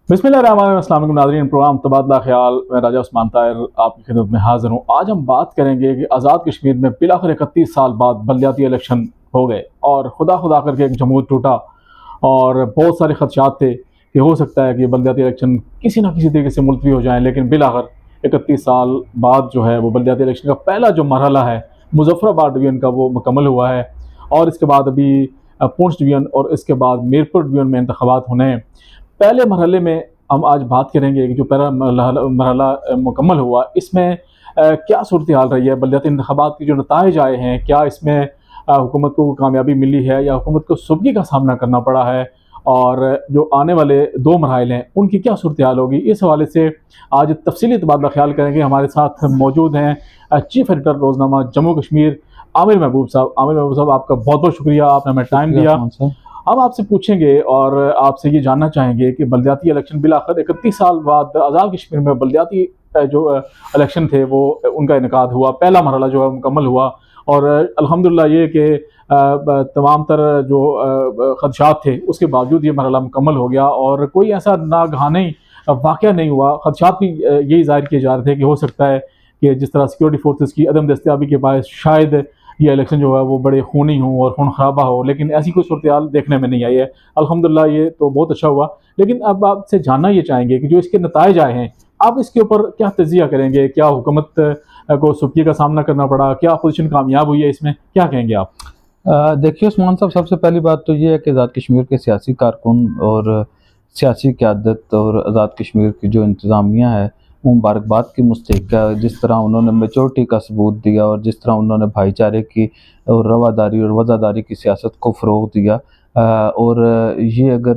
बिस्मिल्लाहिर्रहमानिर्रहीम नाज़रीन, प्रोग्राम तबादला ख्याल मैं राजा उस्मान ताहिर आपकी खिदमत में हाज़िर हूँ। आज हम बात करेंगे कि आज़ाद कश्मीर में बिलाखिर 31 साल बाद बलदियाती इलेक्शन हो गए और खुदा खुदा करके एक जमूर टूटा और बहुत सारे खदशात थे कि हो सकता है कि बलदियाती इलेक्शन किसी न किसी तरीके से मुलतवी हो जाएँ, लेकिन बिलाखिर 31 साल बाद जो है वो बलदियाती इलेक्शन का पहला जो मरहला है मुजफ्फराबाद डिवीज़न का वो मुकम्मल हुआ है। और इसके बाद अभी पुंछ डिवीज़न और इसके बाद मीरपुर डिवीज़न में इंतखाबात होने हैं। पहले मरहले में हम आज बात करेंगे कि जो पहला मरहला मुकम्मल हुआ, इसमें क्या सूरत हाल रही है, बलदियाती इंतखाबात के जो नताइज आए हैं, क्या इसमें हुकूमत को कामयाबी मिली है या हुकूमत को सुबकी का सामना करना पड़ा है, और जो आने वाले 2 मरहले हैं उनकी क्या सूरत हाल होगी, इस हवाले से आज तफसीली तबादला ख्याल करेंगे। हमारे साथ मौजूद हैं चीफ एडिटर रोज़नामा जम्मू कश्मीर आमिर महबूब साहब। आमिर महबूब साहब, आपका बहुत बहुत शुक्रिया, आपने हमें टाइम दिया। हम आपसे पूछेंगे और आपसे ये जानना चाहेंगे कि बलदियाती इलेक्शन बिलाखिर 31 साल बाद आज़ाद कश्मीर में बलदियाती जो इलेक्शन थे वो उनका इनेकाद हुआ, पहला मरहला जो है मुकम्मल हुआ। और अल्हम्दुलिल्लाह ये कि तमाम तर जो खदशात थे उसके बावजूद ये मरहला मुकम्मल हो गया और कोई ऐसा नागहानी वाक़या नहीं हुआ। खदशात भी यही ज़ाहिर किए जा रहे थे कि हो सकता है कि जिस तरह सिक्योरिटी फोर्सेस की अदम दस्तयाबी के बायस शायद ये इलेक्शन जो है वो बड़े खूनी हो और खून खराबा हो, लेकिन ऐसी कोई सूरत देखने में नहीं आई है। अल्हम्दुलिल्लाह ये तो बहुत अच्छा हुआ। लेकिन अब आपसे जानना ये चाहेंगे कि जो इसके नताइज आए हैं, आप इसके ऊपर क्या तजिया करेंगे? क्या हुकूमत को सुबकी का सामना करना पड़ा? क्या अपोजिशन कामयाब हुई है इसमें? क्या कहेंगे आप? देखिए उस्मान साहब, सबसे पहली बात तो ये है कि आज़ाद कश्मीर के सियासी कारकुन और सियासी क़यादत और आज़ाद कश्मीर की जो इंतज़ामिया है वो मुबारकबाद की मुस्तहिक़ है। जिस तरह उन्होंने मैच्योरिटी का सबूत दिया और जिस तरह उन्होंने भाईचारे की और रवादारी और वज़ादारी की सियासत को फ़रोग़ दिया, और ये अगर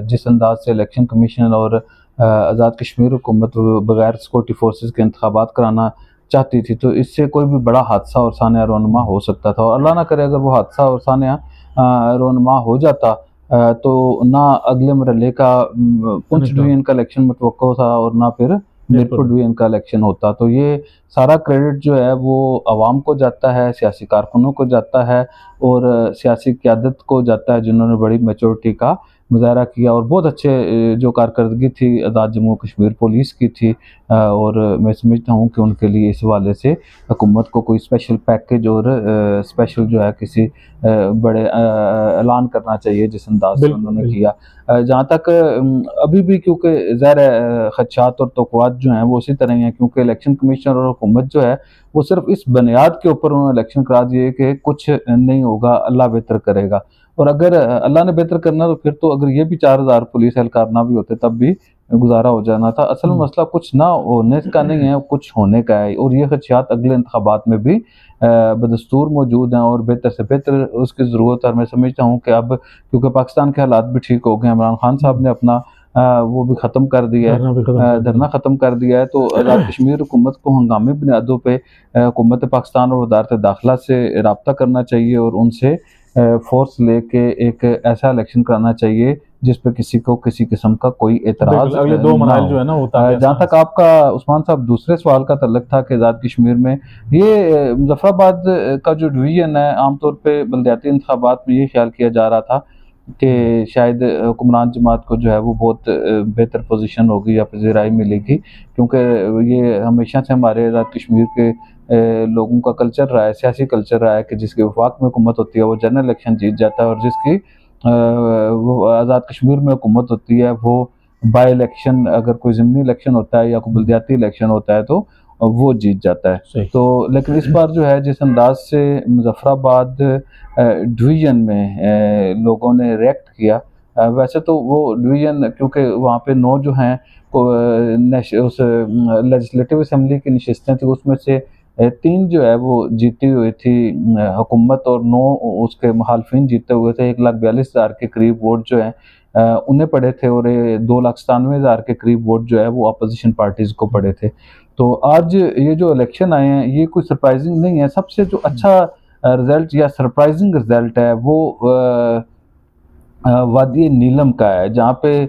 जिस अंदाज़ से इलेक्शन कमीशन और आज़ाद कश्मीर हुकूमत बग़ैर सिक्योरिटी फोर्सेस के इंतखाबात कराना चाहती थी, तो इससे कोई भी बड़ा हादसा और सानिया रोनमा हो सकता था। और अल्लाह ना करे अगर वो हादसा और सानिया रोनमा हो जाता, तो ना अगले मरहले का पुंछ डिवीज़न का इलेक्शन मुतवक्को था और ना फिर मीरपुर डिवीज़न का इलेक्शन होता। तो ये सारा क्रेडिट जो है वो अवाम को जाता है, सियासी कारकुनों को जाता है और सियासी क़यादत को जाता है जिन्होंने बड़ी मैच्योरिटी का मुज़ाहरा किया और बहुत अच्छे जो कारकर्दगी थी आज़ाद जम्मू कश्मीर पुलिस की थी। और मैं समझता हूँ कि उनके लिए इस हवाले से हुकूमत को कोई स्पेशल पैकेज और स्पेशल जो है किसी बड़े ऐलान करना चाहिए जिस अंदाज से उन्होंने किया। जहाँ तक अभी भी क्योंकि ज़ाहिर है खदशात और तवक्कुआत जो हैं वो उसी तरह ही हैं, क्योंकि इलेक्शन कमीशन और हुकूमत जो है वो सिर्फ इस बुनियाद के ऊपर उन्होंने इलेक्शन करा दिए कि कुछ नहीं होगा, अल्लाह बेहतर करेगा। और अगर अल्लाह ने बेहतर करना तो फिर तो अगर ये भी 4000 पुलिस एहलकार ना भी होते तब भी गुजारा हो जाना था। असल में मसला कुछ ना होने का नहीं है, कुछ होने का है और ये खदशात अगले इंतखाबात में भी बदस्तूर मौजूद हैं और बेहतर से बेहतर उसकी ज़रूरत है। और मैं समझता हूँ कि अब क्योंकि पाकिस्तान के हालात भी ठीक हो गए, इमरान खान साहब ने अपना वो भी ख़त्म कर दिया है, धरना ख़त्म कर दिया है, तो आज़ाद कश्मीर हुकूमत को हंगामी बुनियादों पे हुकूमत पाकिस्तान और वज़ारत दाखिला से रब्ता करना चाहिए और उनसे फ़ोर्स लेके एक ऐसा इलेक्शन कराना चाहिए जिस पे किसी को किसी किस्म का कोई एतराज़ अगले 2 मरहले जो है ना होता है। जहाँ तक आपका उस्मान साहब दूसरे सवाल का तल्लुक़ था कि आज़ाद कश्मीर में ये मुज़फ़्फ़राबाद का जो डिवीज़न है, आमतौर पे बलदियाती इंतखाबात में ये ख्याल किया जा रहा था कि शायद हुक्मरान जमात को जो है वो बहुत बेहतर पोजीशन होगी या पज़ीराई मिलेगी, क्योंकि ये हमेशा से हमारे आज़ाद कश्मीर के लोगों का कल्चर रहा है, सियासी कल्चर रहा है कि जिसके वफाक में हुकूमत होती है वो जनरल इलेक्शन जीत जाता है और जिसकी वो आज़ाद कश्मीर में हुकूमत होती है वो बाई इलेक्शन, अगर कोई ज़िमनी इलेक्शन होता है या कोई बलदियाती इलेक्शन होता है तो वो जीत जाता है। तो लेकिन इस बार जो है जिस अंदाज से मुज़फ़्फ़राबाद डिवीज़न में लोगों ने रिएक्ट किया, वैसे तो वो डिवीज़न क्योंकि वहाँ पे 9 जो हैं उस लेजिस्लेटिव असम्बली की नशिस्तें थी, उसमें से 3 जो है वो जीती हुई थी हुकूमत और 9 उसके मुखालफिन जीते हुए थे। 1,42,000 के करीब वोट जो हैं उन्हें पड़े थे और 2,97,000 के करीब वोट जो है वो अपोजिशन पार्टीज़ को पड़े थे। तो आज ये जो इलेक्शन आए हैं ये कोई सरप्राइजिंग नहीं है। सबसे जो अच्छा रिज़ल्ट या सरप्राइजिंग रिज़ल्ट है वो वादी नीलम का है, जहाँ पे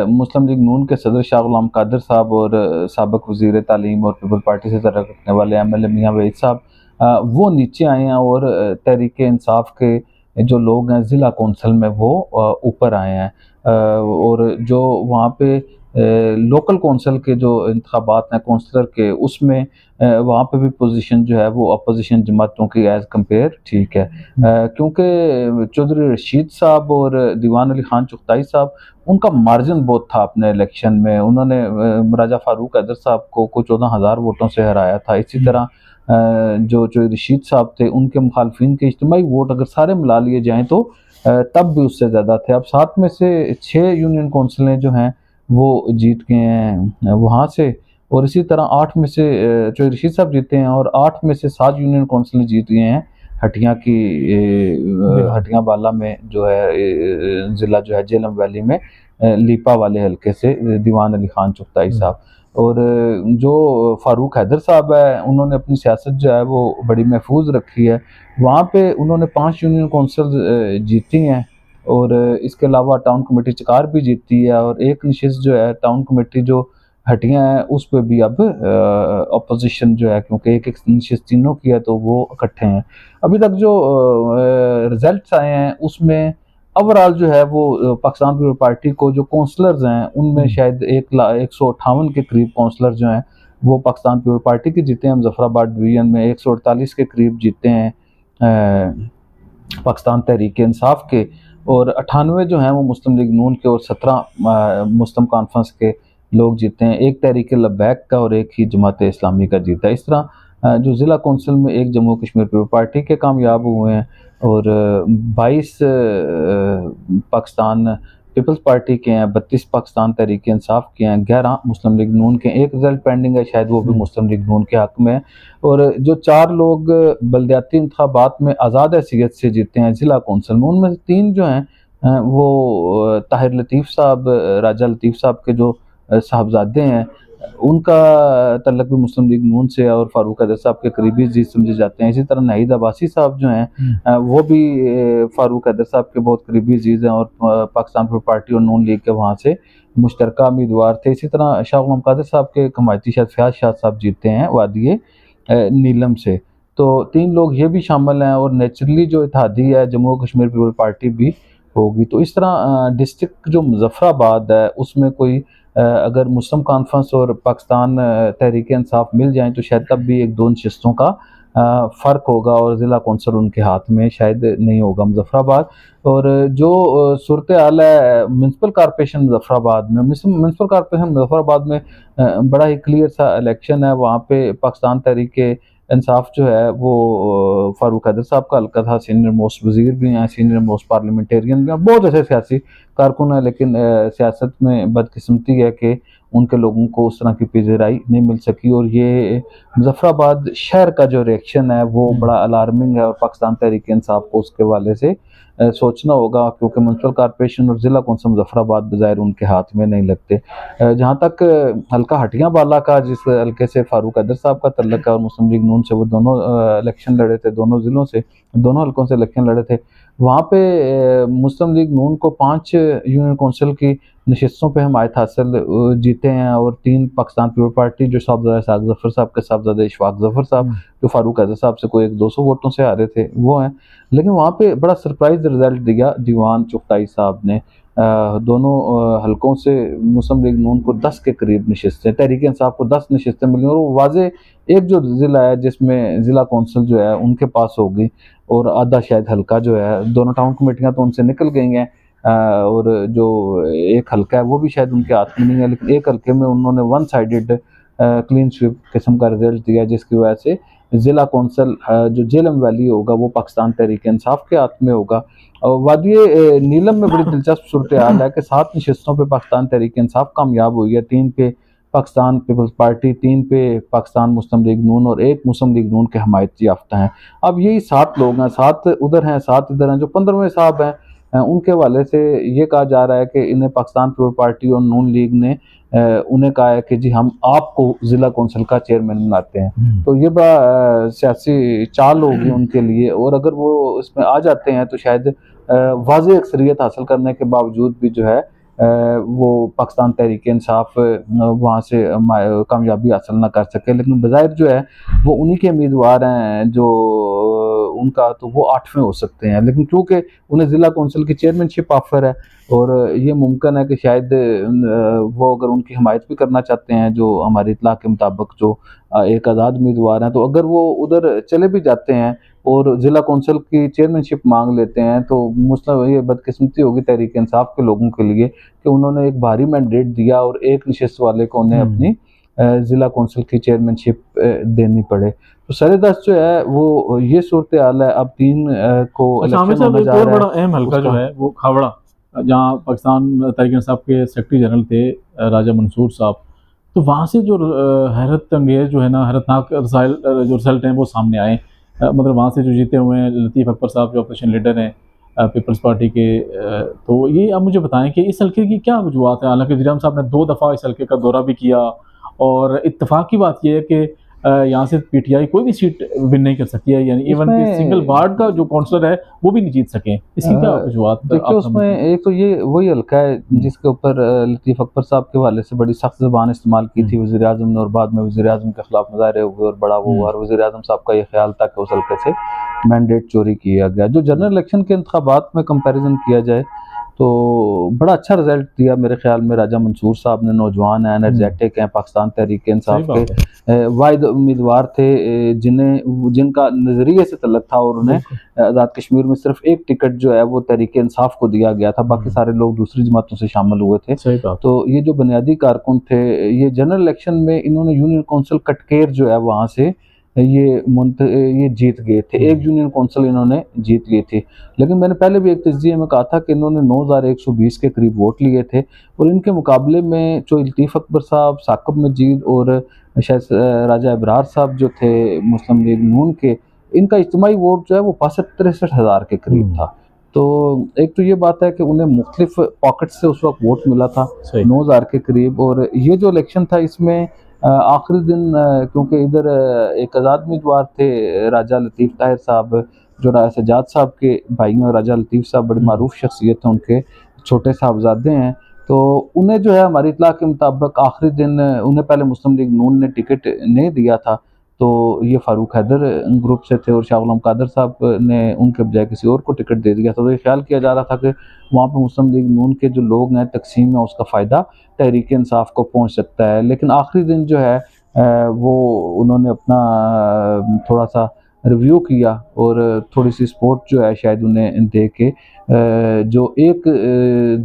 मुस्लिम लीग नून के सदर शाह गुलाम कादिर साहब और साबिक़ वज़ीर तालीम और पीपल पार्टी से ताल्लुक़ रखने वाले MLA मियाँ वहीद साहब वो नीचे आए हैं और तहरीक इंसाफ के जो लोग हैं ज़िला कौंसल में वो ऊपर आए हैं। और जो वहाँ पे लोकल कौंसल के जो इंतखाबात हैं कौंसलर के, उसमें वहाँ पे भी पोजीशन जो है वो अपोजिशन जमातों की एज़ कंपेयर ठीक है। क्योंकि चौधरी रशीद साहब और दीवान अली खान चुगताई साहब, उनका मार्जिन बहुत था अपने इलेक्शन में। उन्होंने राजा फारूक हैदर साहब को 14,000 वोटों से हराया था। इसी तरह जो चौधरी रशीद साहब थे, उनके मुखालफिन के इज्तिमाई वोट अगर सारे मिला लिए जाएँ तो तब भी उससे ज़्यादा थे। अब 7 में से 6 यूनियन कौंसिलें जो हैं वो जीत गए हैं वहाँ से, और इसी तरह 8 में से चौधरी रशीद साहब जीते हैं, और 8 में से 7 यूनियन कौंसिलें जीत गए हैं हटिया की हटिया बाला में जो है ज़िला जो है झेलम वैली में लीपा वाले हलके से दीवान अली खान चुगताई साहब। और जो फारूक हैदर साहब है, उन्होंने अपनी सियासत जो है वो बड़ी महफूज रखी है। वहाँ पे उन्होंने 5 यूनियन कौंसिल जीती हैं, और इसके अलावा टाउन कमेटी चकार भी जीती है, और एक नशिस्त जो है टाउन कमेटी जो हटियाँ हैं उस पे भी अब अपोजिशन जो है, क्योंकि एक नशिस्त तीनों की है तो वो इकट्ठे हैं। अभी तक जो रिजल्ट्स आए हैं उसमें ओवरऑल जो है वो पाकिस्तान पीपल पार्टी को जो काउंसलर्स हैं उनमें शायद 158 के करीब काउंसलर जो हैं वो पाकिस्तान पीपल पार्टी के जीते हैं। मुजफ्फराबाद डिवीज़न में 148 के करीब जीते हैं पाकिस्तान तहरीक इंसाफ के, और 98 जो हैं वो मुस्लिम लीग नून के, और 17 मुस्लिम कॉन्फ्रेंस के लोग जीते हैं। एक तहरीक लब्बैक का और एक ही जमात इस्लामी का जीता है। इस तरह जो ज़िला कौंसिल में एक जम्मू कश्मीर पीपल पार्टी के कामयाब हुए हैं, और 22 पाकिस्तान पीपल्स पार्टी के हैं, 32 पाकिस्तान तहरीक इंसाफ के हैं, 11 मुस्लिम लीग नून के। एक रिजल्ट पेंडिंग है, शायद वो भी मुस्लिम लीग नून के हक़ में है। और जो 4 लोग बलदियाती इंतखाबात में आज़ाद हैसियत से जीते हैं ज़िला कौंसिल में, उनमें से 3 जो हैं वो ताहिर लतीफ़ साहब, राजा लतीफ़ साहब के जो साहबजादे हैं, उनका तल्लुक़ भी मुस्लिम लीग नून से है, और फारूक हैदर साहब के करीबी अज़ीज़ समझे जाते हैं। इसी तरह नाहिद अब्बासी साहब जो हैं वो भी फारूक हैदर साहब के बहुत करीबी अज़ीज़ हैं, और पाकिस्तान पीपल पार्टी और नून लीग के वहाँ से मुश्तरका उम्मीदवार थे। इसी तरह शाह गुलाम कादिर साहब के हमायती शायद फयाज़ शाह साहब जीते हैं वादी नीलम से। तो 3 लोग ये भी शामिल हैं, और नेचुरली जो इत्तेहादी है जम्मू कश्मीर पीपल पार्टी भी होगी। तो इस तरह डिस्ट्रिक्ट जो मुजफ्फराबाद है उसमें कोई अगर मुस्लिम कॉन्फ्रेंस और पाकिस्तान तहरीक इंसाफ मिल जाएँ तो शायद तब भी 1-2 नशिस्तों का फ़र्क होगा, और ज़िला कौंसिल उनके हाथ में शायद नहीं होगा मुजफ्फराबाद। और जो सूरत हाल है म्युनिसिपल कॉर्पोरेशन मुजफ्फराबाद में, म्युनिसिपल कॉर्पोरेशन मुजफ्फराबाद में बड़ा ही क्लियर सा इलेक्शन है। वहाँ पे पाकिस्तान तहरीक इंसाफ जो है वो फारूक हैदर साहब का हल्का था, सीनियर मोस्ट वज़ीर भी हैं, सीनियर मोस्ट पार्लियामेंटेरियन भी हैं, बहुत अच्छे सियासी कारकुन हैं, लेकिन सियासत में बदकिस्मती है कि उनके लोगों को उस तरह की पज़ीराई नहीं मिल सकी। और ये मुजफ्फराबाद शहर का जो रिएक्शन है वो बड़ा अलार्मिंग है, और पाकिस्तान तहरीक इंसाफ को उसके हवाले से सोचना होगा, क्योंकि म्युनिसिपल कॉर्पोरेशन और ज़िला कौंसिल मुजफ्फराबाद बज़ाहिर उनके हाथ में नहीं लगते। जहाँ तक हल्का हटिया बाला का, जिस हल्के से फारूक हैदर साहब का तल्लुक़ है और मुस्लिम लीग नून से वो दोनों इलेक्शन लड़े थे, दोनों ज़िलों से, दोनों हल्कों से इलेक्शन लड़े थे, वहाँ पे मुस्लिम लीग नून को 5 यूनियन कौंसिल की नशिस्तों पे हमायत हासिल जीते हैं, और 3 पाकिस्तान पीपल पार्टी जो साहबज़ादा इसहाक़ ज़फ़र साहब के साहबज़ादे इशफ़ाक़ ज़फ़र साहब जो फारूक हैदर साहब से कोई 100-200 वोटों से हारे थे वो हैं। लेकिन वहाँ पे बड़ा सरप्राइज़ रिज़ल्ट दिया दीवान चुगताई साहब ने। दोनों हलकों से मुस्लिम लीग नून को 10 के करीब नशिस्तें, तहरीक इंसाफ को 10 नशिस्तें मिली, और वो वाज़े एक जो ज़िला है जिसमें ज़िला कौंसिल जो है उनके पास होगी, और आधा शायद हल्का जो है, दोनों टाउन कमेटियाँ तो उनसे निकल गई हैं, और जो एक हल्का है वो भी शायद उनके हाथ में नहीं है, लेकिन एक हल्के में उन्होंने वन साइडेड क्लीन स्वीप किस्म का रिजल्ट दिया, जिसकी वजह से ज़िला कौंसिल जो झेलम वैली होगा वो पाकिस्तान तहरीक इंसाफ के हाथ में होगा। और वादी नीलम में बड़ी दिलचस्प सूरत हाल है कि 7 नशिस्तों पे पाकिस्तान तहरीक इंसाफ कामयाब हुई है, 3 पे पाकिस्तान पीपल्स पार्टी, 3 पे पाकिस्तान मुस्लिम लीग नून, और 1 मुस्लिम लीग नून के हमायती याफ्ता हैं। अब यही 7 लोग हैं, 7 उधर हैं, 7 इधर हैं। जो 15वें साहब हैं उनके हवाले से ये कहा जा रहा है कि इन्हें पाकिस्तान पीपल पार्टी और नून लीग ने उन्हें कहा है कि जी हम आपको ज़िला कौंसिल का चेयरमैन बनाते हैं। तो ये बड़ा सियासी चाल होगी उनके लिए, और अगर वो इसमें आ जाते हैं तो शायद वाज़ेह अक्सरियत हासिल करने के बावजूद भी जो है वो पाकिस्तान तहरीक इंसाफ वहाँ से कामयाबी हासिल ना कर सके। लेकिन बज़ाहिर जो है वो उन्हीं के उम्मीदवार हैं जो उनका, तो वो 8वें हो सकते हैं। लेकिन क्योंकि उन्हें ज़िला कौंसिल की चेयरमैनशिप ऑफ़र है और ये मुमकिन है कि शायद वो अगर उनकी हिमायत भी करना चाहते हैं, जो हमारी इत्तला के मुताबिक जो एक आज़ाद उम्मीदवार हैं, तो अगर वो उधर चले भी जाते हैं और ज़िला कौंसिल की चेयरमैनशिप मांग लेते हैं, तो मुस्लिम ये बदकिस्मती होगी तहरीक इंसाफ के लोगों के लिए कि उन्होंने एक भारी मैंडेट दिया और एक नशिस्त वाले को उन्हें अपनी ज़िला कौंसिल की चेयरमैनशिप देनी पड़े। तो सरेदस्त जो है वो ये सूरत हाल है। अब 3 को अच्छा आमिर इलेक्शन साहब, होने एक जा और रहा बड़ा है, अहम हल्का जो उसका है वो खावड़ा, जहाँ पाकिस्तान तहरीक इंसाफ के सेक्रेटरी जनरल थे राजा मंसूर साहब, तो वहाँ से जो हैरत अंगेज जो है ना, हैरतनाक रसायल जो रिजल्ट हैं वो सामने आए। मतलब वहाँ से जो जीते हुए हैं लतीफ़ अकबर साहब, जो अपोजिशन लीडर हैं पीपल्स पार्टी के, तो ये आप मुझे बताएं कि इस हल्के की क्या वजूहत है। हालांकि वज़ीर आज़म साहब ने 2 दफ़ा इस हल्के का दौरा भी किया और इत्तेफाक की बात यह है कि यहाँ से पीटीआई कोई भी सीट विन नहीं कर सकती है, यानी इवन कि सिंगल इसमें वार्ड का जो काउंसलर है वो भी नहीं जीत सके। इसकी क्या वजूहत देखिए, आप उसमें समझते हैं? एक तो ये वही हल्का है जिसके ऊपर लतीफ़ अकबर साहब के हवाले से बड़ी सख्त ज़बान इस्तेमाल की थी वज़ीर आज़म ने, और बाद में वज़ीर आज़म के खिलाफ मुज़ाहरे हुए और बड़ा वो हुआ, और वज़ीर आज़म साहब का ये ख्याल था कि उस हल्के से मैंडेट चोरी किया गया। जो जनरल इलेक्शन के इंतखाबात में कंपैरिजन किया जाए तो बड़ा अच्छा रिजल्ट दिया मेरे ख्याल में राजा मंसूर साहब ने। नौजवान हैं, एनर्जेटिक हैं, पाकिस्तान तहरीक सही इंसाफ बात है। के वाहिद उम्मीदवार थे जिनका नज़रिए से तल्लुक़ था, और उन्हें बिल्कुल। आज़ाद कश्मीर में सिर्फ एक टिकट जो है वो तहरीक इंसाफ को दिया गया था, बाकी सारे लोग दूसरी जमातों से शामिल हुए थे। सही बात। तो ये जो बुनियादी कारकुन थे, ये जनरल इलेक्शन में इन्होंने यूनियन कौंसिल कटकेर जो है वहाँ से ये जीत गए थे। एक यूनियन कौंसिल इन्होंने जीत ली थी। लेकिन मैंने पहले भी एक तज्ज़िये में कहा था कि इन्होंने 9120 के करीब वोट लिए थे, और इनके मुकाबले में जो लतीफ़ अकबर साहब, साकिब मजीद और शायद राजा अबरार साहब जो थे मुस्लिम लीग नून के, इनका इज्तिमाई वोट जो है वो 65-63 हज़ार के करीब था। तो एक तो ये बात है कि उन्हें मुख्तलिफ पॉकेट से उस वक़्त वोट मिला था, सही। 9000 के करीब। और ये जो इलेक्शन था इसमें आखिरी दिन क्योंकि इधर एक आज़ाद उम्मीदवार थे राजा लतीफ़ ताहिर साहब, जो राजा सज्जाद साहब के भाई हैं, और राजा लतीफ़ साहब बड़ी मारूफ शख्सियत हैं, उनके छोटे साहबजादे हैं। तो उन्हें जो है हमारी इत्तला के मुताबिक आखिरी दिन उन्हें पहले मुस्लिम लीग नून ने टिकट नहीं दिया था, तो ये फ़ारूक हैदर ग्रुप से थे और शाह गुलाम कादर साहब ने उनके बजाय किसी और को टिकट दे दिया था। तो ये ख्याल किया जा रहा था कि वहाँ पे मुस्लिम लीग नून के जो लोग हैं, तकसीम है, उसका फ़ायदा तहरीक इंसाफ को पहुँच सकता है। लेकिन आखिरी दिन जो है वो उन्होंने अपना थोड़ा सा रिव्यू किया और थोड़ी सी सपोर्ट जो है शायद उन्हें दे के जो एक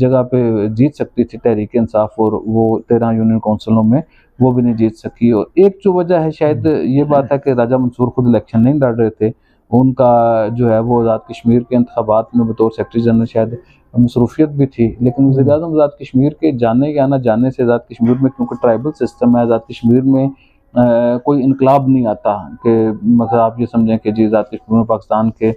जगह पे जीत सकती थी तहरीक इंसाफ, और वो 13 यूनियन कौंसिलों में वो भी नहीं जीत सकी। और एक जो वजह है शायद ये बात है कि राजा मंसूर खुद इलेक्शन नहीं लड़ रहे थे, उनका जो है वो आज़ाद कश्मीर के इंतखाबात में बतौर सेक्रेटरी जनरल शायद मसरूफियत भी थी। लेकिन वज़ीर आज़म आज़ाद कश्मीर के जाने या ना जाने से, आज़ाद कश्मीर में क्योंकि ट्राइबल सिस्टम है, आज़ाद कश्मीर में कोई इनकलाब नहीं आता कि मतलब आप ये समझें कि जी आज़ाद कश्मीर में पाकिस्तान के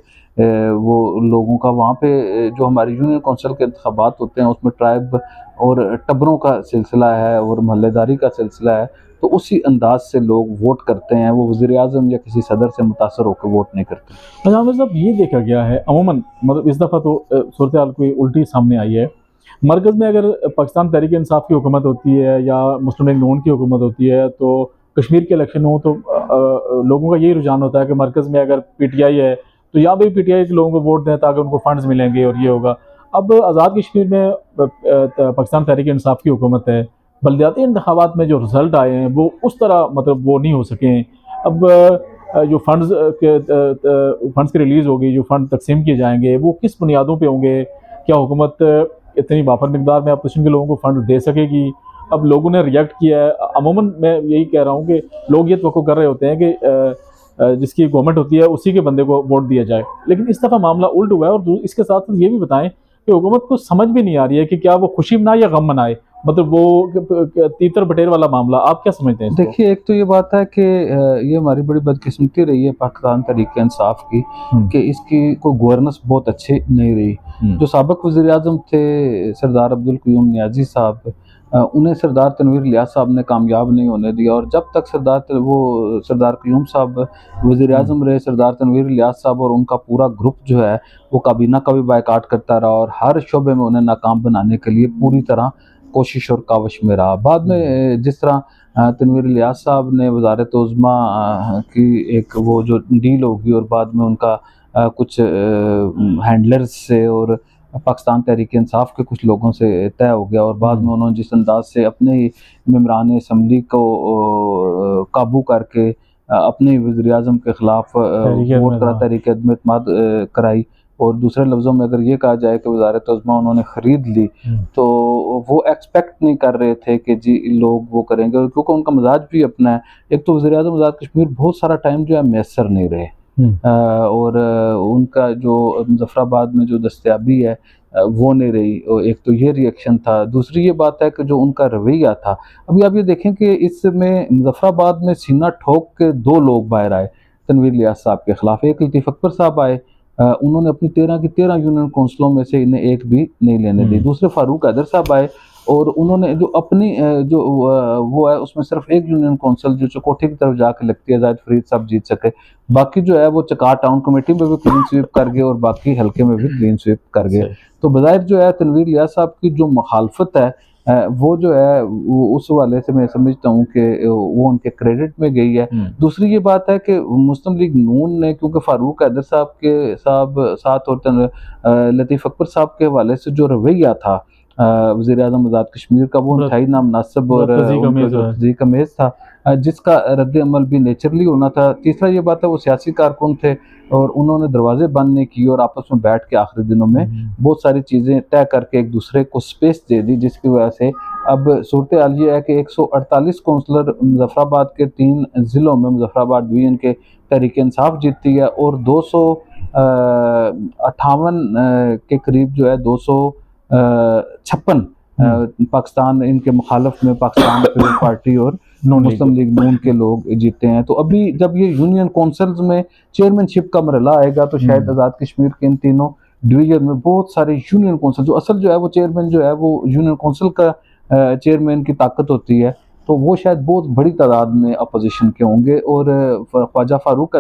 वो लोगों का वहाँ पे जो हमारे यूनियन कौंसिल के इंतखाबात होते हैं उसमें ट्राइब और टब्बरों का सिलसिला है और महल्लेदारी का सिलसिला है, तो उसी अंदाज से लोग वोट करते हैं, वो वज़ीर आज़म या किसी सदर से मुतासर होकर वोट नहीं करते। अच्छा आमिर साहब, ये देखा गया है अमूमन, मतलब इस दफ़ा तो सूरत हाल कोई उल्टी सामने आई है। मरकज़ में अगर पाकिस्तान तहरीक इंसाफ की हुकूमत होती है या मुस्लिम लीग नून की हुकूमत होती है, तो कश्मीर के इलेक्शन हो तो लोगों का यही रुझान होता है कि मरकज़ में अगर पीटीआई है तो यहाँ भी पीटीआई के लोगों को वोट दें ताकि उनको फंड्स मिलेंगे और ये होगा। अब आज़ाद कश्मीर में पाकिस्तान तहरीक इंसाफ की हुकूमत है, बलदियाती इंतखाबात में जो रिज़ल्ट आए हैं वो उस तरह मतलब वो नहीं हो सके हैं। अब जो फंड्स की रिलीज़ होगी, जो फंड तकसीम किए जाएंगे, वो किस बुनियादों पे होंगे? क्या हुकूमत इतनी वाफर मिकदार में अपोजिशन के लोगों को फंड दे सकेगी? अब लोगों ने रिएक्ट किया है। अमूमन मैं यही कह रहा हूँ कि लोग ये तवक्को कर रहे होते हैं कि जिसकी गवर्नमेंट होती है उसी के बंदे को वोट दिया जाए, लेकिन इस दफ़ा मामला उल्ट हुआ है। और इसके साथ साथ ये भी बताएं कि हुकूमत को समझ भी नहीं आ रही है कि क्या वो खुशी मनाए या गम मनाए, मतलब वो तीतर बटेर वाला मामला। आप क्या समझते हैं इसको? देखिए, एक तो ये बात है कि ये हमारी बड़ी बदकिस्मती रही है पाकिस्तान तहरीक इंसाफ की कि इसकी कोई गवर्नेंस बहुत अच्छी नहीं रही। जो साबिक वज़ीर आज़म थे सरदार अब्दुल क़य्यूम नियाज़ी साहब, उन्हें सरदार तनवीर इलियास साहब ने कामयाब नहीं होने दिया, और जब तक सरदार क़य्यूम साहब वज़ीर आज़म रहे, सरदार तनवीर इलियास साहब और उनका पूरा ग्रुप जो है वो काबीना का भी बायकाट करता रहा और हर शोबे में उन्हें नाकाम बनाने के लिए पूरी तरह कोशिश और काविश में रहा। बाद में जिस तरह तनवीर इलियास साहब ने वज़ारत उज़्मा की एक वो जो डील होगी और बाद में उनका कुछ हैंडलर्स से और पाकिस्तान तहरीक इंसाफ के कुछ लोगों से तय हो गया, और बाद में उन्होंने जिस अंदाज से अपने ही मेम्बरान असम्बली को काबू करके अपने वज़ीर आज़म के ख़िलाफ़ वोट करा, तहरीक अदम एतमाद कराई। और दूसरे लफ्ज़ों में अगर ये कहा जाए कि वज़ारत उज़्मा उन्होंने ख़रीद ली, तो वो एक्सपेक्ट नहीं कर रहे थे कि जी लोग वो करेंगे, क्योंकि उनका मिजाज भी अपना है। एक तो वज़ीर आज़म आज़ाद कश्मीर बहुत सारा टाइम जो है मैसर नहीं रहे, और उनका जो मुज़फ़्फ़राबाद में जो दस्तयाबी है वो नहीं रही, एक तो ये रिएक्शन था। दूसरी ये बात है कि जो उनका रवैया था, अभी आप ये देखें कि इसमें मुज़फ़्फ़राबाद में सीना ठोक के 2 लोग बाहर आए तनवीर इलियास साहब के ख़िलाफ़। एक लतीफ़ अकबर साहब आए, उन्होंने अपनी 13 की 13 यूनियन काउंसिलों में से इन्हें एक भी नहीं लेने दी। दूसरे फ़ारूक हैदर साहब आए, और उन्होंने जो अपनी जो वो है उसमें सिर्फ एक यूनियन काउंसिल जो चकोठी की तरफ जाके लगती है, ज़ाहिद फरीद साहब जीत सके। बाकी जो है वो चकार टाउन कमेटी में भी क्लीन स्वीप कर गए और बाकी हल्के में भी क्लीन स्वीप कर गए। तो बज़ाहिर जो है तनवीर इलियास साहब की जो मुखालफत है वो जो है वो उस हवाले से मैं समझता हूँ कि वो उनके क्रेडिट में गई है। दूसरी ये बात है कि मुस्लिम लीग नून ने, क्योंकि फ़ारूक हैदर साहब के साथ और लतीफ़ अकबर साहब के हवाले से जो रवैया था वज़ीर आज़म आज़ाद कश्मीर का, वो इंतहाई नामुनासिब और तज़ीक अमेज़ था, जिसका रद्द अमल भी नेचुरली होना था। तीसरा ये बात है वो सियासी कारकुन थे और उन्होंने दरवाजे बंद नहीं किए और आपस में बैठ के आखिरी दिनों में बहुत सारी चीज़ें तय करके एक दूसरे को स्पेस दे दी, जिसकी वजह से अब सूरत हाल ये है कि 148 काउंसलर मुज़फ़्फ़राबाद के 3 ज़िलों में मुज़फ़्फ़राबाद डिवीज़न के तहरीक इंसाफ जीतती है, और 258 के करीब जो है 256 पाकिस्तान इनके मुखालफ में पाकिस्तान पीपल्स पार्टी और मुस्लिम लीग नून के लोग जीते हैं। तो अभी जब ये यूनियन काउंसिल्स में चेयरमैनशिप का मरहला आएगा, तो शायद आज़ाद कश्मीर के इन तीनों डिवीजन में बहुत सारे यूनियन काउंसिल, जो असल जो है वो चेयरमैन जो है वो यूनियन काउंसिल का चेयरमैन की ताकत होती है, तो वो शायद बहुत बड़ी तादाद में अपोजिशन के होंगे। और ख्वाजा फारूक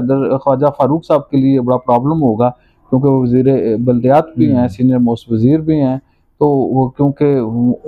साहब के लिए बड़ा प्रॉब्लम होगा, क्योंकि वो वज़ीर बल्दियात भी हैं, सीनियर मोस्ट वज़ीर भी हैं, तो वो क्योंकि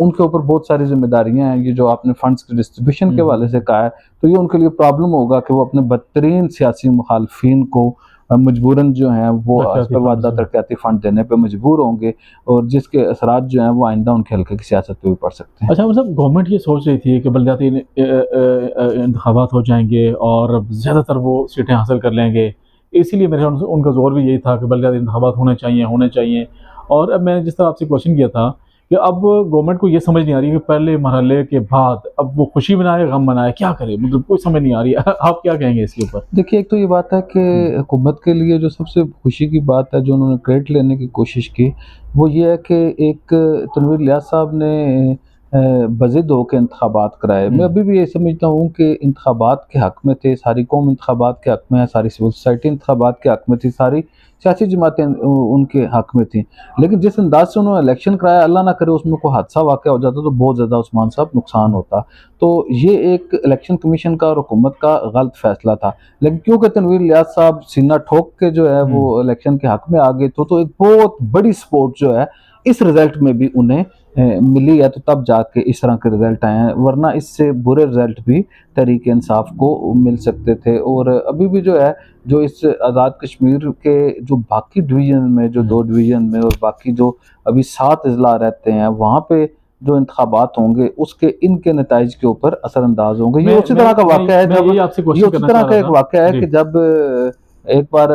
उनके ऊपर बहुत सारी जिम्मेदारियां हैं, ये जो आपने फंड्स के डिस्ट्रीब्यूशन के हवाले से कहा है, तो ये उनके लिए प्रॉब्लम होगा कि वो अपने बदतरीन सियासी मुखालफिन को मजबूरन जो हैं वो वादा तरक्याती फंड देने पे मजबूर होंगे, और जिसके असरात जो हैं वो आइंदा उनके हल्के की सियासत पे भी पड़ सकते हैं। अच्छा, मतलब गवर्नमेंट ये सोच रही थी कि बल्दियाती इंतखाबात हो जाएंगे और ज़्यादातर वो सीटें हासिल कर लेंगे, इसीलिए मेरे ख्याल से उनका जोर भी यही था कि बल्दियाती इंतखाबात होने चाहिए। और अब मैंने जिस तरह आपसे क्वेश्चन किया था कि अब गवर्नमेंट को ये समझ नहीं आ रही कि पहले मरहले के बाद अब वो खुशी मनाए गम मनाए, क्या करे, मतलब कोई समझ नहीं आ रही है। आप क्या कहेंगे इसके ऊपर? देखिए, एक तो ये बात है कि हुकूमत के लिए जो सबसे खुशी की बात है जो उन्होंने क्रेडिट लेने की कोशिश की, वो ये है कि एक तनवीर इलियास साहब ने बज़िद होकर इंतखाबात कराए। मैं अभी भी ये समझता हूँ कि इंतखाबात के हक़ में थे, सारी कौम इंतखाबात के हक़ में है, सारी सिविल सोसाइटी इंतखाबात के हक़ में थी, सारी सियासी जमातें उनके हक़ में थी। लेकिन जिस अंदाज से उन्होंने इलेक्शन कराया, अल्लाह ना करे उसमें कोई हादसा वाक़या हो जाता तो बहुत ज़्यादा उस्मान साहब नुकसान होता। तो ये एक इलेक्शन कमीशन का और हुकूमत का गलत फैसला था। लेकिन क्योंकि तनवीर इलियास साहब सीना ठोक के जो है वो इलेक्शन के हक़ में आ गए, तो एक बहुत बड़ी सपोर्ट जो है इस रिज़ल्ट में भी उन्हें मिली है, तो तब जाके इस तरह के रिज़ल्ट आए हैं, वरना इससे बुरे रिज़ल्ट भी तहरीक इंसाफ को मिल सकते थे। और अभी भी जो है जो इस आज़ाद कश्मीर के जो बाकी डिवीज़न में, जो 2 डिवीज़न में और बाकी जो अभी 7 अज़ला रहते हैं, वहाँ पे जो इंतखाबात होंगे उसके इनके नताइज के ऊपर असरअंदाज होंगे। ये उसी तरह का वाक़या है, ये उसी तरह का एक वाक़या है कि जब एक बार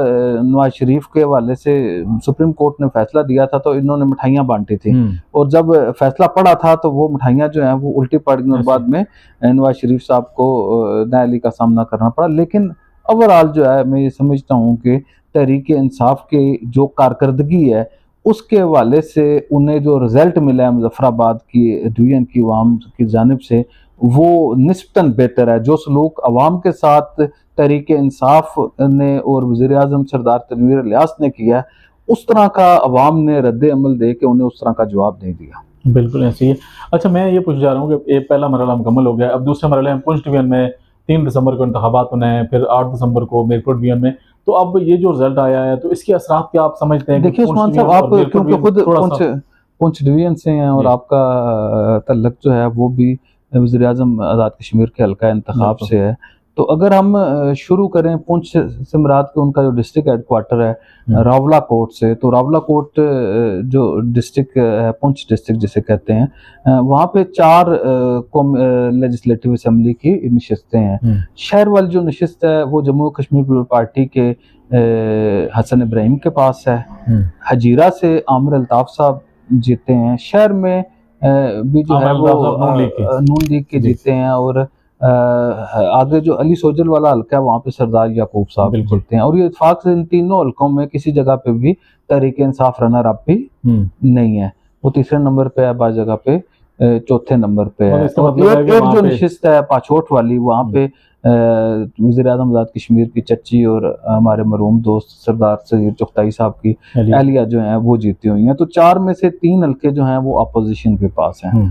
नवाज शरीफ के हवाले से सुप्रीम कोर्ट ने फैसला दिया था, तो इन्होंने मिठाइयाँ बांटी थी, और जब फैसला पड़ा था तो वो मिठाइयाँ जो हैं वो उल्टी पड़ गई और बाद में नवाज शरीफ साहब को नाअहली का सामना करना पड़ा। लेकिन ओवरऑल जो है मैं ये समझता हूँ कि तहरीक इंसाफ की जो कारकर्दगी है उसके हवाले से उन्हें जो रिज़ल्ट मिला है मुज़फ़्फ़राबाद की डिवीज़न की अवाम की जानिब से, वो निस्बतन बेहतर है। जो सलूक अवाम के साथ तहरीक इंसाफ ने और वज़ीर आज़म सरदार तनवीर इलियास ने किया, उस तरह का अवाम ने रद्द अमल दे के उन्हें उस तरह का जवाब नहीं दिया। बिल्कुल ऐसे ही है। अच्छा, मैं ये पूछ जा रहा हूँ कि एक पहला मरहला मुकम्मल हो गया, अब दूसरे मरहले में पुंछ डिवीज़न में 3 दिसंबर को इंतखाबात होने हैं, फिर 8 दिसंबर को मीरपुर डिवीज़न में, तो अब ये जो रिजल्ट आया है तो इसके असरात क्या आप समझते हैं? देखिए उस्मान साहब, आप क्योंकि खुद पुंछ डिवीज़न से हैं और आपका तल्लुक जो है वो भी वज़ीर आज़म आज़ाद कश्मीर के हल्का इंतखाब से है, तो अगर हम शुरू करें पुंछ से मुराद के उनका जो डिस्ट्रिक्ट हेडक्वार्टर है रावलाकोट से, तो रावलाकोट जो डिस्ट्रिक्ट है, पुंछ डिस्ट्रिक्ट जिसे कहते हैं, वहाँ पे 4 लेजिस्लेटिव असेंबली की नशिस्तें हैं। शहर वाली जो नशिस्त है वो जम्मू कश्मीर पीपल पार्टी के हसन इब्राहिम के पास है। हजीरा से आमिर अल्ताफ साहब जीते हैं। शहर में भी जो है वो नून लीग के जीते हैं। और आगे जो अली सोजल वाला हल्का है वहाँ पे सरदार याकूब साहब जीते हैं। और ये इत्फाक से इन तीनों हल्कों में किसी जगह पे भी तहरीक इंसाफ रनर अप भी नहीं है, वो तीसरे नंबर पे है, बाज़ जगह पे चौथे नंबर पे है। एक जो नशिस्त है पाछोट वाली, वहाँ पे वज़ीर आज़म आज़ाद कश्मीर की चच्ची और हमारे मरहूम दोस्त सरदार सईद चुगताई साहब की एहलिया जो है वो जीती हुई हैं। तो 4 में से 3 हल्के जो हैं वो अपोजिशन के पास हैं।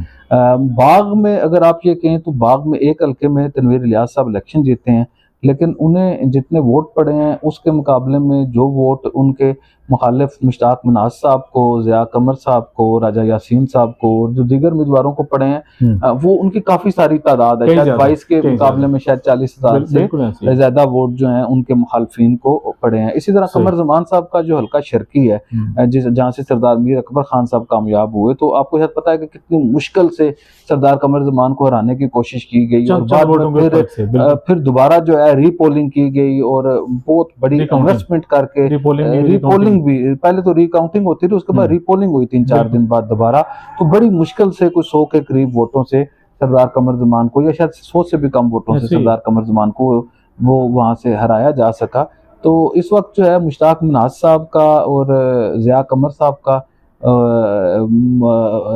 बाग में अगर आप ये कहें तो बाग में एक हल्के में तनवीर इलियास साहब इलेक्शन जीते हैं, लेकिन उन्हें जितने वोट पड़े हैं उसके मुकाबले में जो वोट उनके मुखालिफ मुश्ताक मनाज साहब को, ज़िया कमर साहब को, राजा यासीन साहब को और जो दीगर उम्मीदवारों को पड़े हैं वो उनकी काफ़ी सारी तादाद है। शायद 22 के मुकाबले में शायद 40,000 से ज़्यादा वोट जो हैं उनके मुखालफिन को पड़े हैं। इसी तरह कमर जमान साहब का जो हल्का शर्की है, जहाँ से सरदार मीर अकबर खान साहब कामयाब हुए, तो आपको शायद पता है कि कितनी मुश्किल से सरदार कमर जमान को हराने की कोशिश की गई और बाद में फिर दोबारा जो है रीपोलिंग की गई और बहुत बड़ी इन्वेस्टमेंट करके रीपोलिंग भी, पहले तो रिकाउंटिंग होती थी, उसके बाद रीपोलिंग हुई 3-4 दिन बाद दोबारा, तो बड़ी मुश्किल से कुछ 100 के करीब वोटों से सरदार कमर जमान को, या शायद 100 से भी कम वोटों से सरदार कमर जमान को वो वहां से हराया जा सका। तो इस वक्त जो है मुश्ताक मनाज साहब का और ज़िया कमर साहब का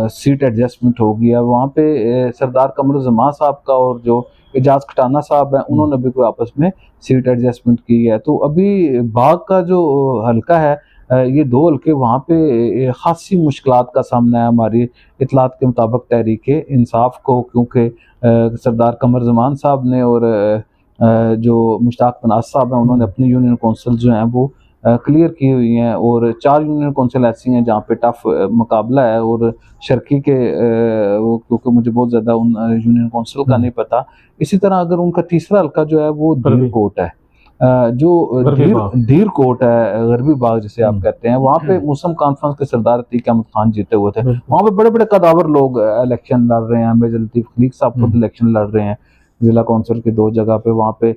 सीट एडजस्टमेंट हो गया। वहाँ पे सरदार कमर जमान साहब का और जो एजाज खटाना साहब हैं उन्होंने भी कोई आपस में सीट एडजस्टमेंट की है। तो अभी बाग का जो हल्का है, ये 2 हल्के वहाँ पे खासी मुश्किलात का सामना है हमारी इतलात के मुताबिक तहरीक इंसाफ को, क्योंकि सरदार कमर जमान साहब ने और जो मुश्ताक मनाज साहब हैं उन्होंने अपनी यूनियन कौंसिल जो हैं वो क्लियर की हुई हैं और 4 यूनियन कौंसिल ऐसी हैं जहाँ पे टफ मुकाबला है। और शर्की के क्योंकि मुझे बहुत ज़्यादा उन यूनियन कौंसिल का नहीं पता। इसी तरह अगर उनका तीसरा हल्का जो है वो धीर कोट है, जो धीर कोट है, गरबी बाग जिसे आप कहते हैं, वहाँ पे मुस्लिम कॉन्फ्रेंस के सरदार अतीक अहमद खान जीते हुए थे। वहाँ पे बड़े बड़े कदावर लोग इलेक्शन लड़ रहे हैं। मेजर लतीफ़ खलीक साहब खुद इलेक्शन लड़ रहे हैं ज़िला कौंसिल की 2 जगह पे। वहाँ पे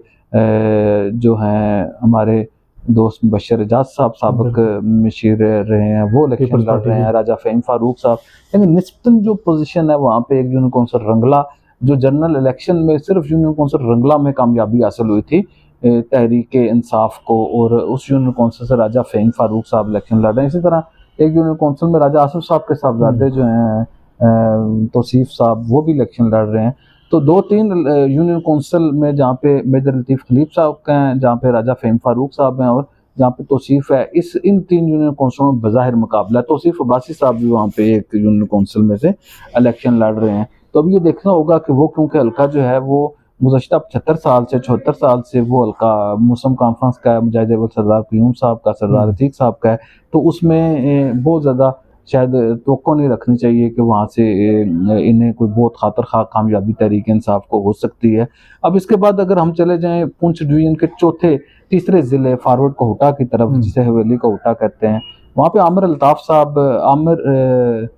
जो हैं हमारे दोस्त बशर एजाज साहब साबिक मशीर रहे हैं, वो इलेक्शन लड़ रहे हैं। राजा फ़हीम फारूक साहब, लेकिन निस्बतन जो पोजीशन है वहाँ पे एक यूनियन कौंसिल रंगला, जो जनरल इलेक्शन में सिर्फ यूनियन कौंसिल रंगला में कामयाबी हासिल हुई थी तहरीक इंसाफ को, और उस यूनियन कौंसिल से राजा फ़हीम फारूक साहब इलेक्शन लड़ रहे हैं। इसी तरह एक यूनियन कौंसिल में राजा आसिफ साहब के साहबजादे जो हैं तौसीफ साहब, वो भी इलेक्शन लड़ रहे हैं। तो 2-3 यूनियन कौंसिल में जहाँ पे मेजर लतीफ़ खलीक साहब का हैं, जहाँ पे राजा फ़हीम फारूक साहब हैं और जहाँ पे तौसीफ है, इन 3 यूनियन कौंसिलों में बज़ाहिर मुकाबला है। तौसीफ अब्बासी साहब भी वहाँ पे एक यूनियन कौंसिल में से इलेक्शन लड़ रहे हैं। तो अब ये देखना होगा कि वो, क्योंकि हल्का जो है वो गुज़श्ता 75 साल से 74 साल से वो हल्का मुस्लिम कॉन्फ्रेंस का है, मुजाहिद अव्वल सरदार क़यूम साहब का, सरदार अतीक साहब का है। तो उसमें बहुत ज़्यादा शायद तवक्को नहीं रखनी चाहिए कि वहाँ से इन्हें कोई बहुत खातर खा कामयाबी तहरीक इंसाफ को हो सकती है। अब इसके बाद अगर हम चले जाएँ पुंछ डिवीज़न के तीसरे ज़िले फॉरवर्ड कोहटा की तरफ, जिसे हवेली कोहटा कहते हैं, वहाँ पे आमिर अल्ताफ साहब, आमिर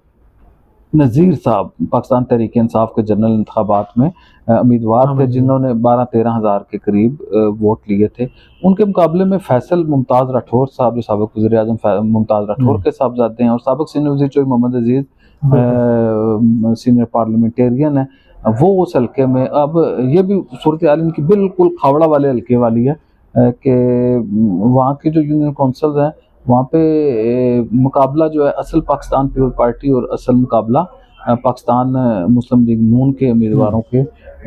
नज़ीर साहब पाकिस्तान तहरीक इंसाफ के जनरल इंतखाबात में उम्मीदवार थे, जिन्होंने 12-13 हज़ार के करीब वोट लिए थे। उनके मुकाबले में फैसल मुमताज़ राठौर साहब, जो साबिक वज़ीर आज़म मुमताज़ राठौर के साहबजादे हैं और साबिक सीनियर वज़ीर चौधरी मोहम्मद अजीज़ सीनियर पार्लियामेंटेरियन है, वो उस हल्के में, अब ये भी सूरत हाल इनकी बिल्कुल खावड़ा वाले हल्के वाली है कि वहाँ की जो यूनियन कौंसिल हैं वहाँ पे मुकाबला जो है असल पाकिस्तान पीपल पार्टी और असल मुकाबला पाकिस्तान मुस्लिम लीग नून के उम्मीदवारों के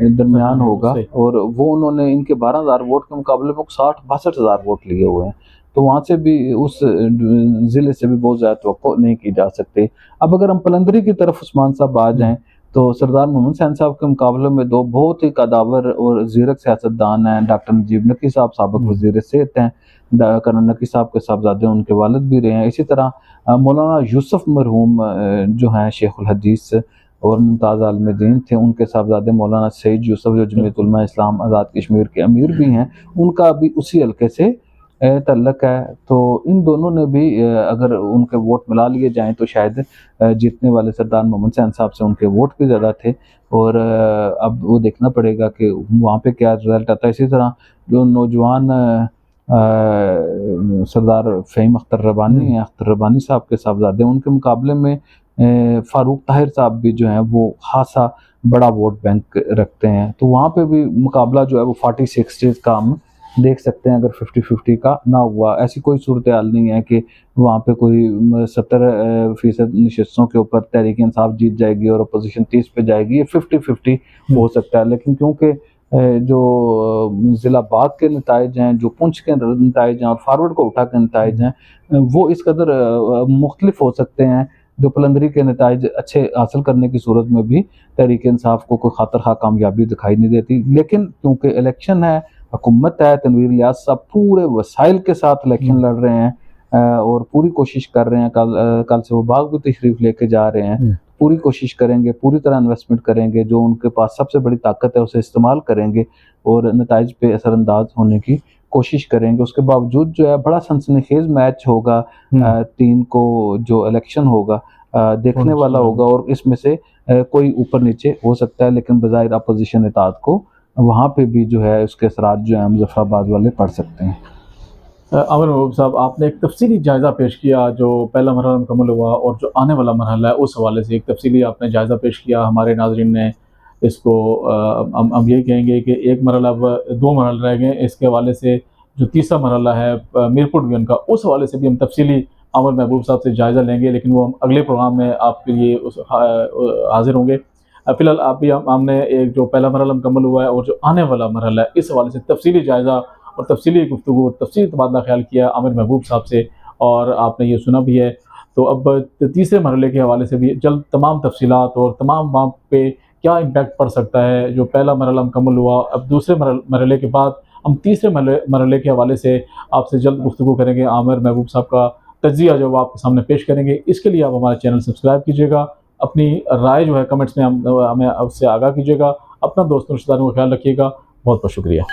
दरमियान होगा। और वो उन्होंने इनके 12,000 वोट के मुकाबले में 60-62 हज़ार वोट लिए हुए हैं। तो वहाँ से भी, उस ज़िले से भी बहुत ज़्यादा तवक्को नहीं की जा सकती। अब अगर हम पलंदरी की तरफ उस्मान साहब आ जाएँ, तो सरदार मोहम्मद हुसैन साहब के मुकाबले में 2 बहुत ही कदावर और ज़ीरक सियासतदान हैं। डॉक्टर नजीब नकी साहब साबिक वज़ीर सेहत हैं, कर्नल नकी साहब के साहबजादे उनके वालिद भी रहे हैं। इसी तरह मौलाना यूसुफ मरहूम जो हैं शेखुल हदीस, और मुमताज़ आलम दीन थे, उनके साहबजादे मौलाना सईद यूसुफ जो जमीयत उलमा इस्लाम आज़ाद कश्मीर के अमीर भी हैं, उनका भी उसी हल्के से तल्लक है। तो इन दोनों ने भी अगर उनके वोट मिला लिए जाएँ तो शायद जीतने वाले सरदार मोहम्मद हुसैन साहब से उनके वोट भी ज़्यादा थे, और अब वो देखना पड़ेगा कि वहाँ पे क्या रिज़ल्ट आता है। इसी तरह जो नौजवान सरदार फ़हीम अख्तर रब्बानी हैं, अख्तर रब्बानी साहब के साहबजादे, उनके मुकाबले में फ़ारूक ताहिर साहब भी जो हैं वो ख़ासा बड़ा वोट बैंक रखते हैं। तो वहाँ पे भी मुकाबला जो है वो 40-60 का हम देख सकते हैं, अगर 50-50 का ना हुआ। ऐसी कोई सूरत-ए-हाल नहीं है कि वहाँ पे कोई 70% नशिस्तों के ऊपर तहरीक-ए-इंसाफ जीत जाएगी और अपोज़िशन 30 पे जाएगी, ये 50-50 हो सकता है। लेकिन क्योंकि जो ज़िला बाग के नताइज हैं, जो पुंछ के नताइज हैं और फॉरवर्ड कोटा के नताइज हैं, वो इस कदर मुख्तलिफ हो सकते हैं, जो पलंदरी के नताइज अच्छे हासिल करने की सूरत में भी तहरीक-ए-इंसाफ को कोई खातिर-ख़्वाह कामयाबी दिखाई नहीं देती। लेकिन क्योंकि इलेक्शन है, हुकूमत है, तनवीर इलियास साहब पूरे वसाइल के साथ इलेक्शन लड़ रहे हैं और पूरी कोशिश कर रहे हैं। कल से वो बाग भी तशरीफ़ लेके जा रहे हैं, पूरी कोशिश करेंगे, पूरी तरह इन्वेस्टमेंट करेंगे, जो उनके पास सबसे बड़ी ताकत है उसे इस्तेमाल करेंगे और नताइज पे असरअंदाज होने की कोशिश करेंगे। उसके बावजूद जो है बड़ा सनसनीखेज़ मैच होगा, 3 को जो इलेक्शन होगा देखने वाला होगा, और इसमें से कोई ऊपर नीचे हो सकता है, लेकिन बज़ाहिर अपोज़िशन इत्तेहाद को वहाँ पे भी जो है उसके असरात जो हैं मुज़फ़्फ़राबाद वाले पड़ सकते हैं। आमिर महबूब साहब, आपने एक तफसीली जायज़ा पेश किया, जो पहला मरहला मुकम्मल हुआ और जो आने वाला मरहला है उस हवाले से एक तफसीली आपने जायज़ा पेश किया। हमारे नाज़रीन ने इसको हम यही कहेंगे कि एक मरहला, अब 2 मरहले रह गए। इसके हवाले से जो तीसरा मरहला है मीरपुर डिवीज़न का, उस हवाले से भी हम तफसीली आमिर महबूब साहब से जायज़ा लेंगे, लेकिन वो हम अगले प्रोग्राम में आपके लिए हाज़िर होंगे। फ़िलहाल अभी हमने एक जो पहला मरहला मुकम्मल हुआ है और जो आने वाला मरहला है, इस हवाले से तफसीली जायज़ा और तफसीली गुफ्तगू, तफसीली तबादला ख्याल किया आमिर महबूब साहब से, और आपने ये सुना भी है। तो अब तीसरे मरहले के हवाले से भी जल्द तमाम तफसीलात और तमाम वहाँ पे क्या इम्पैक्ट पड़ सकता है, जो पहला मरहला मुकम्मल हुआ, अब दूसरे मरहले के बाद हम तीसरे मरहले के हवाले से आपसे जल्द गुफ्तगू करेंगे। आमिर महबूब साहब का तज्ज़िया जो आपके सामने पेश करेंगे। इसके लिए आप हमारा चैनल सब्सक्राइब कीजिएगा, अपनी राय जो है कमेंट्स में हमें उससे आगाह कीजिएगा। अपना दोस्तों रिश्तेदारों का ख्याल रखिएगा। बहुत बहुत शुक्रिया।